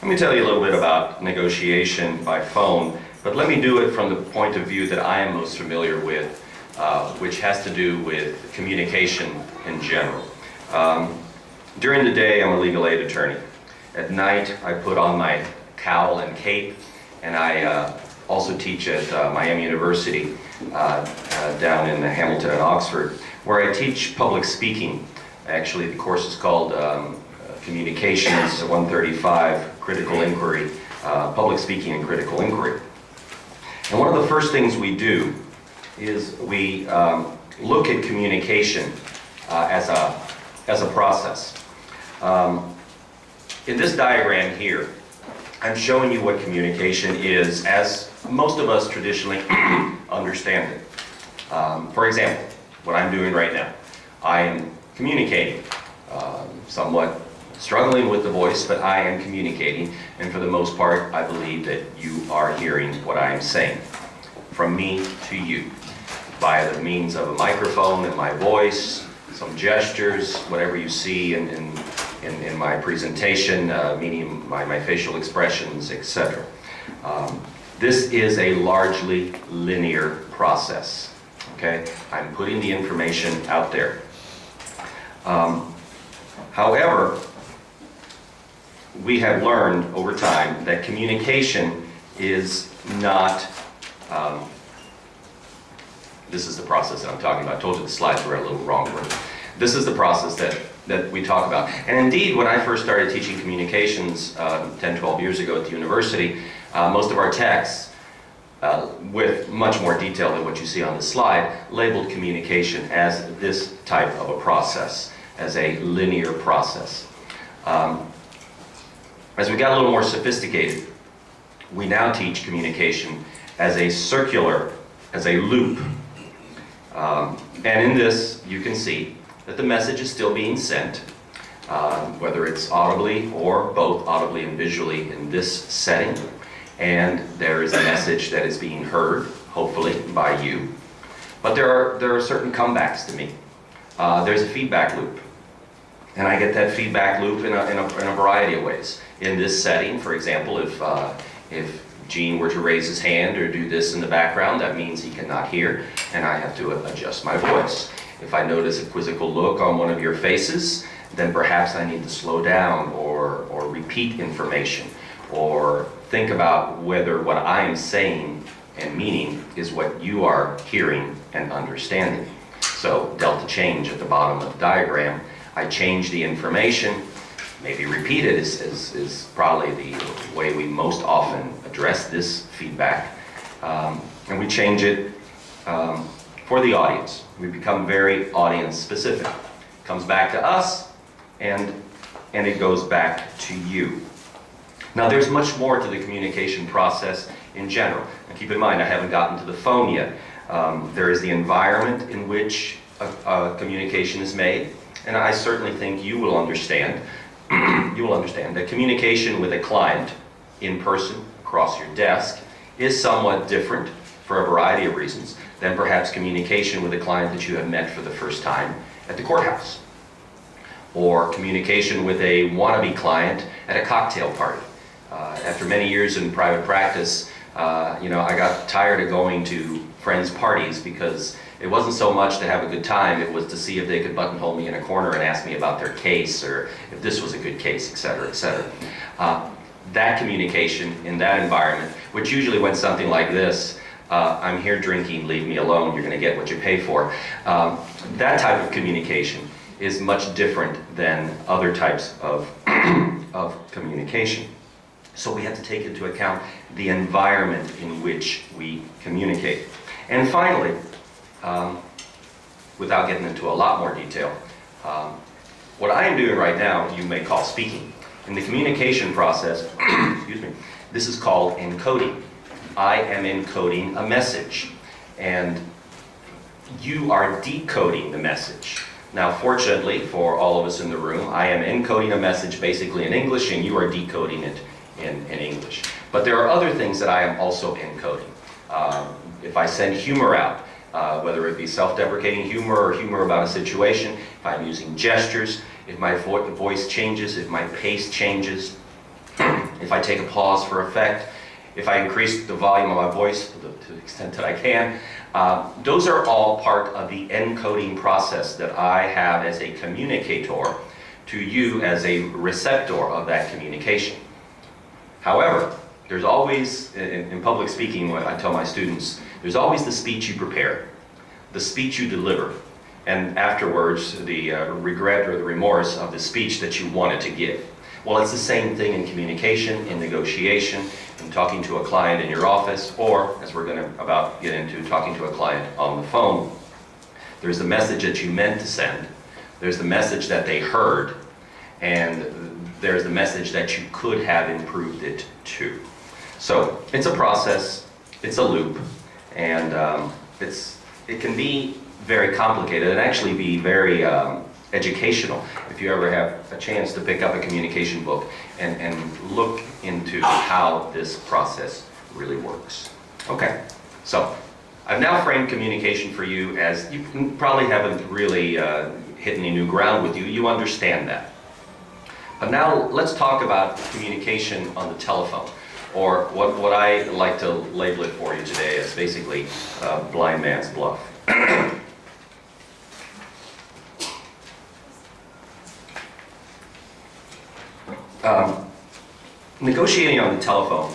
Let me tell you a little bit about negotiation by phone, but let me do it from the point of view that I am most familiar with, which has to do with communication in general. During the day, I'm a legal aid attorney. At night, I put on my cowl and cape, and I also teach at Miami University down in Hamilton and Oxford, where I teach public speaking. Actually, the course is called Communications 135, Critical Inquiry, Public Speaking and Critical Inquiry. And one of the first things we do is we look at communication as a process. In this diagram here, I'm showing you what communication is as most of us traditionally understand it. For example, what I'm doing right now, I am communicating, somewhat struggling with the voice, but I am communicating, and for the most part, I believe that you are hearing what I am saying from me to you via the means of a microphone and my voice, some gestures, whatever you see in my presentation, meaning my facial expressions, etc. This is a largely linear process, okay? I'm putting the information out there. However, we have learned over time that communication is not, this is the process that I'm talking about. I told you the slides were a little wrong. This is the process that we talk about. And indeed, when I first started teaching communications 10, 12 years ago at the university, most of our texts, with much more detail than what you see on the slide, labeled communication as this type of a process, as a linear process. As we got a little more sophisticated, we now teach communication as a circular, as a loop. And in this, you can see that the message is still being sent, whether it's audibly or both audibly and visually in this setting. And there is a message that is being heard, hopefully, by you. But there are certain comebacks to me. There's a feedback loop. And I get that feedback loop in a variety of ways. In this setting, for example, if Gene were to raise his hand or do this in the background, that means he cannot hear, and I have to adjust my voice. If I notice a quizzical look on one of your faces, then perhaps I need to slow down or repeat information, or think about whether what I am saying and meaning is what you are hearing and understanding. So delta change at the bottom of the diagram. I change the information, maybe repeat it is probably the way we most often address this feedback. And we change it for the audience. We become very audience specific. It comes back to us and it goes back to you. Now there's much more to the communication process in general. Now keep in mind, I haven't gotten to the phone yet. There is the environment in which a communication is made. And I certainly think you will understand that communication with a client in person across your desk is somewhat different for a variety of reasons than perhaps communication with a client that you have met for the first time at the courthouse, or communication with a wannabe client at a cocktail party. After many years in private practice, I got tired of going to friends' parties because it wasn't so much to have a good time, it was to see if they could buttonhole me in a corner and ask me about their case, or if this was a good case, etc., etc. That communication in that environment, which usually went something like this: I'm here drinking, leave me alone, you're going to get what you pay for. That type of communication is much different than other types of communication. So we have to take into account the environment in which we communicate. And finally, without getting into a lot more detail, what I am doing right now, you may call speaking. In the communication process, excuse me, this is called encoding. I am encoding a message, and you are decoding the message. Now, fortunately for all of us in the room, I am encoding a message basically in English, and you are decoding it in English. But there are other things that I am also encoding. If I send humor out, whether it be self-deprecating humor or humor about a situation, if I'm using gestures, if my voice changes, if my pace changes, if I take a pause for effect, if I increase the volume of my voice to the extent that I can. Those are all part of the encoding process that I have as a communicator to you as a receptor of that communication. However, there's always, in public speaking, what I tell my students, there's always the speech you prepare, the speech you deliver, and afterwards the regret or the remorse of the speech that you wanted to give. Well, it's the same thing in communication, in negotiation, in talking to a client in your office, or, as we're going to about get into, talking to a client on the phone. There's the message that you meant to send, there's the message that they heard, and there's the message that you could have improved it to. So it's a process, it's a loop, and it can be very complicated and actually be very educational if you ever have a chance to pick up a communication book and look into how this process really works. Okay, so I've now framed communication for you as you probably haven't really hit any new ground with you. You understand that. But now let's talk about communication on the telephone, or what I like to label it for you today as basically blind man's bluff. Negotiating on the telephone,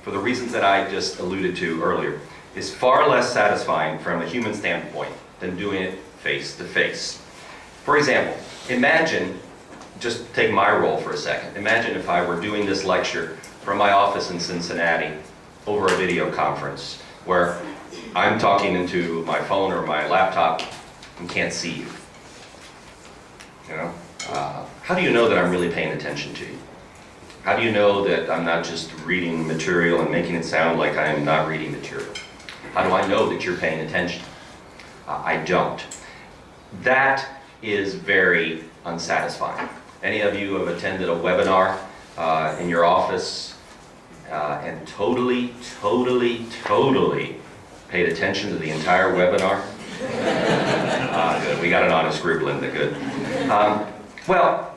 for the reasons that I just alluded to earlier, is far less satisfying from a human standpoint than doing it face to face. For example, imagine, just take my role for a second, imagine if I were doing this lecture from my office in Cincinnati over a video conference where I'm talking into my phone or my laptop and can't see you. You know? How do you know that I'm really paying attention to you? How do you know that I'm not just reading material and making it sound like I am not reading material? How do I know that you're paying attention? I don't. That is very unsatisfying. Any of you have attended a webinar in your office and totally paid attention to the entire webinar? Good. We got an honest group, Linda. Good. Well,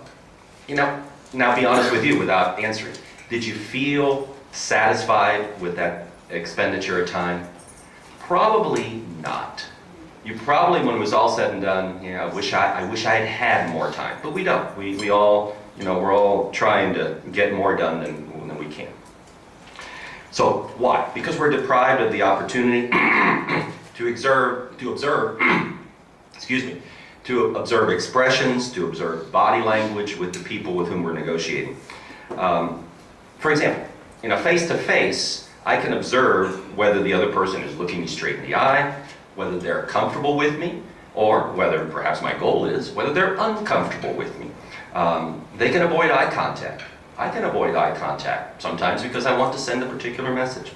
you know, now be honest with you without answering. Did you feel satisfied with that expenditure of time? Probably not. You probably, when it was all said and done, you know, I wish I had had more time. But we don't. We all, you know, we're all trying to get more done than we can. So why? Because we're deprived of the opportunity to observe expressions, to observe body language with the people with whom we're negotiating. For example, in a face-to-face, I can observe whether the other person is looking me straight in the eye, whether they're comfortable with me, or whether, perhaps my goal is, whether they're uncomfortable with me. They can avoid eye contact. I can avoid eye contact sometimes because I want to send a particular message.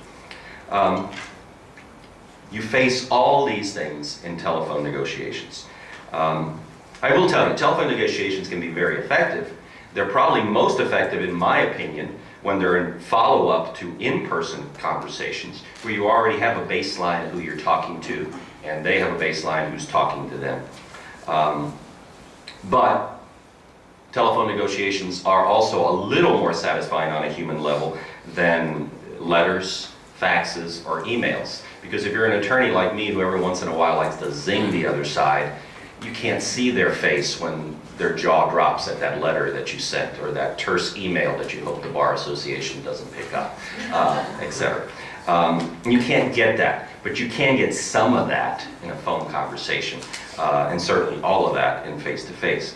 You face all these things in telephone negotiations. I will tell you, telephone negotiations can be very effective. They're probably most effective, in my opinion, when they're in follow-up to in-person conversations, where you already have a baseline of who you're talking to, and they have a baseline who's talking to them. But telephone negotiations are also a little more satisfying on a human level than letters, faxes, or emails. Because if you're an attorney like me, who every once in a while likes to zing the other side, you can't see their face when their jaw drops at that letter that you sent, or that terse email that you hope the Bar Association doesn't pick up, etc. You can't get that, but you can get some of that in a phone conversation, and certainly all of that in face-to-face.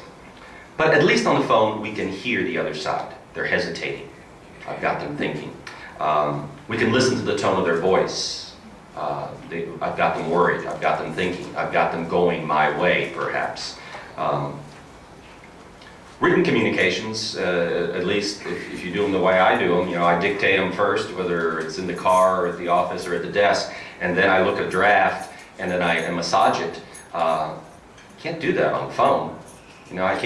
But at least on the phone, we can hear the other side. They're hesitating. I've got them thinking. We can listen to the tone of their voice. I've got them worried, I've got them thinking, I've got them going my way, perhaps. Written communications, at least if you do them the way I do them, you know, I dictate them first, whether it's in the car or at the office or at the desk, and then I look at a draft and then I massage it. Can't do that on the phone. You know, I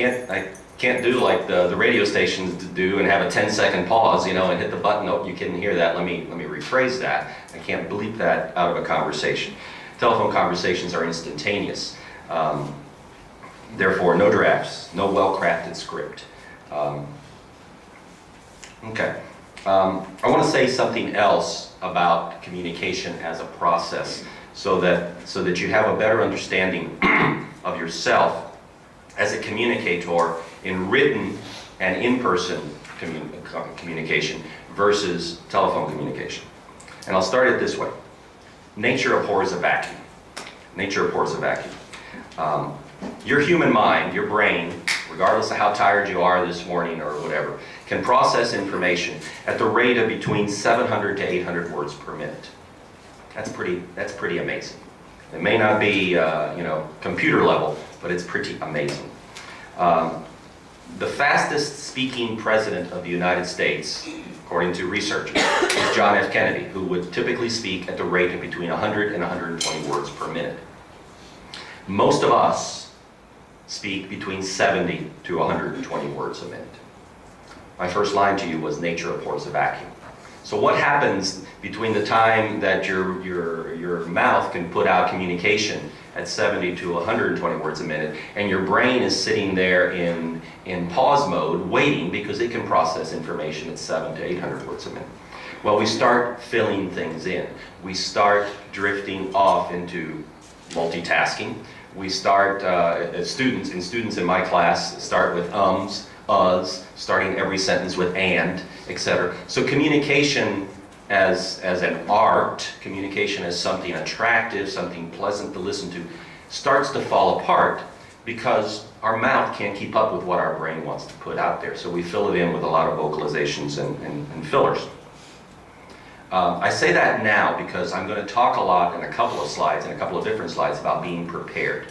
can't do like the radio stations do and have a 10-second pause, you know, and hit the button. Oh, you couldn't hear that. Let me rephrase that. I can't bleep that out of a conversation. Telephone conversations are instantaneous. Therefore, no drafts, no well-crafted script. Okay. I want to say something else about communication as a process so that you have a better understanding of yourself as a communicator in written and in-person communication versus telephone communication. And I'll start it this way. Nature abhors a vacuum. Nature abhors a vacuum. Your human mind, your brain, regardless of how tired you are this morning or whatever, can process information at the rate of between 700 to 800 words per minute. That's pretty amazing. It may not be, computer level, but it's pretty amazing. The fastest speaking president of the United States, according to researchers, is John F. Kennedy, who would typically speak at the rate of between 100 and 120 words per minute. Most of us speak between 70 to 120 words a minute. My first line to you was nature abhors a vacuum. So what happens between the time that your mouth can put out communication at 70 to 120 words a minute and your brain is sitting there in pause mode waiting because it can process information at 700 to 800 words a minute? Well, we start filling things in. We start drifting off into multitasking. We start, students in my class start with ums, us, starting every sentence with and, etc. So communication as an art, communication as something attractive, something pleasant to listen to, starts to fall apart because our mouth can't keep up with what our brain wants to put out there. So we fill it in with a lot of vocalizations and fillers. I say that now because I'm going to talk a lot in a couple of slides, in a couple of different slides, about being prepared.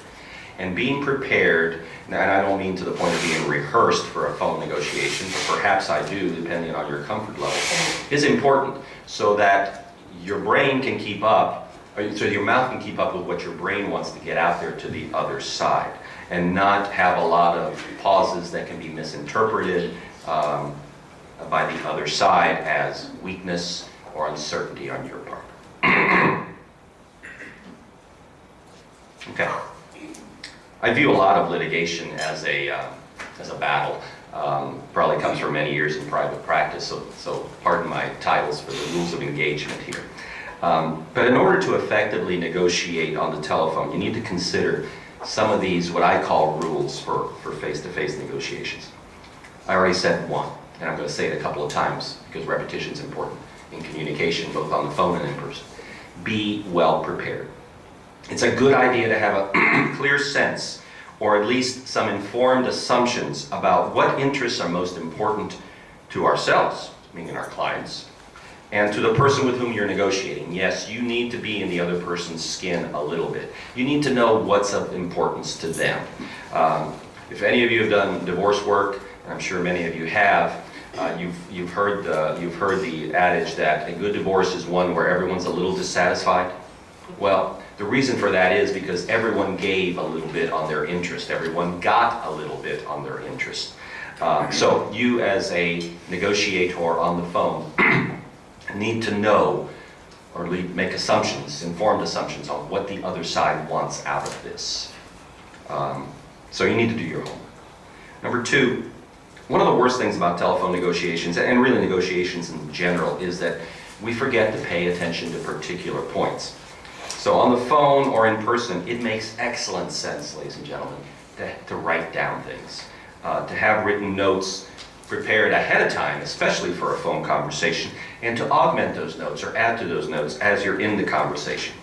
And being prepared, and I don't mean to the point of being rehearsed for a phone negotiation, but perhaps I do, depending on your comfort level, is important so that your brain can keep up, so your mouth can keep up with what your brain wants to get out there to the other side, and not have a lot of pauses that can be misinterpreted by the other side as weakness or uncertainty on your part. Okay. I view a lot of litigation as a battle. Probably comes from many years in private practice, so pardon my titles for the rules of engagement here. But in order to effectively negotiate on the telephone, you need to consider some of these, what I call rules for face-to-face negotiations. I already said one, and I'm going to say it a couple of times because repetition is important in communication, both on the phone and in person. Be well prepared. It's a good idea to have a clear sense, or at least some informed assumptions about what interests are most important to ourselves, meaning our clients, and to the person with whom you're negotiating. Yes, you need to be in the other person's skin a little bit. You need to know what's of importance to them. If any of you have done divorce work, and I'm sure many of you have, you've heard the adage that a good divorce is one where everyone's a little dissatisfied. Well, the reason for that is because everyone gave a little bit on their interest. Everyone got a little bit on their interest. So you as a negotiator on the phone need to know or make assumptions, informed assumptions on what the other side wants out of this. So you need to do your homework. Number two, one of the worst things about telephone negotiations, and really negotiations in general, is that we forget to pay attention to particular points. So on the phone or in person, it makes excellent sense, ladies and gentlemen, to write down things, to have written notes prepared ahead of time, especially for a phone conversation, and to augment those notes or add to those notes as you're in the conversation.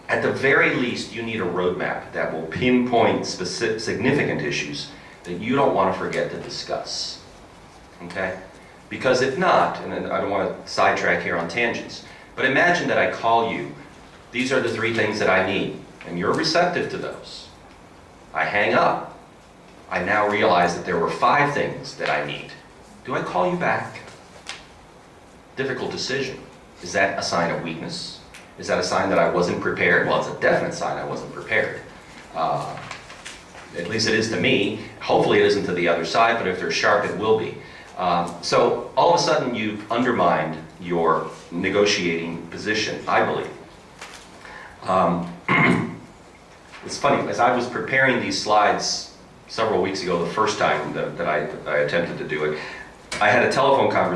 At the very least, you need a roadmap that will pinpoint specific, significant issues that you don't want to forget to discuss, okay? Because if not, and I don't want to sidetrack here on tangents, but imagine that I call you, these are the 3 things that I need, and you're receptive to those. I hang up. I now realize that there were 5 things that I need. Do I call you back? Difficult decision. Is that a sign of weakness? Is that a sign that I wasn't prepared? Well, it's a definite sign I wasn't prepared. At least it is to me. Hopefully it isn't to the other side, but if they're sharp, it will be. So all of a sudden you've undermined your negotiating position, I believe. It's funny, as I was preparing these slides several weeks ago, the first time that I attempted to do it, I had a telephone conversation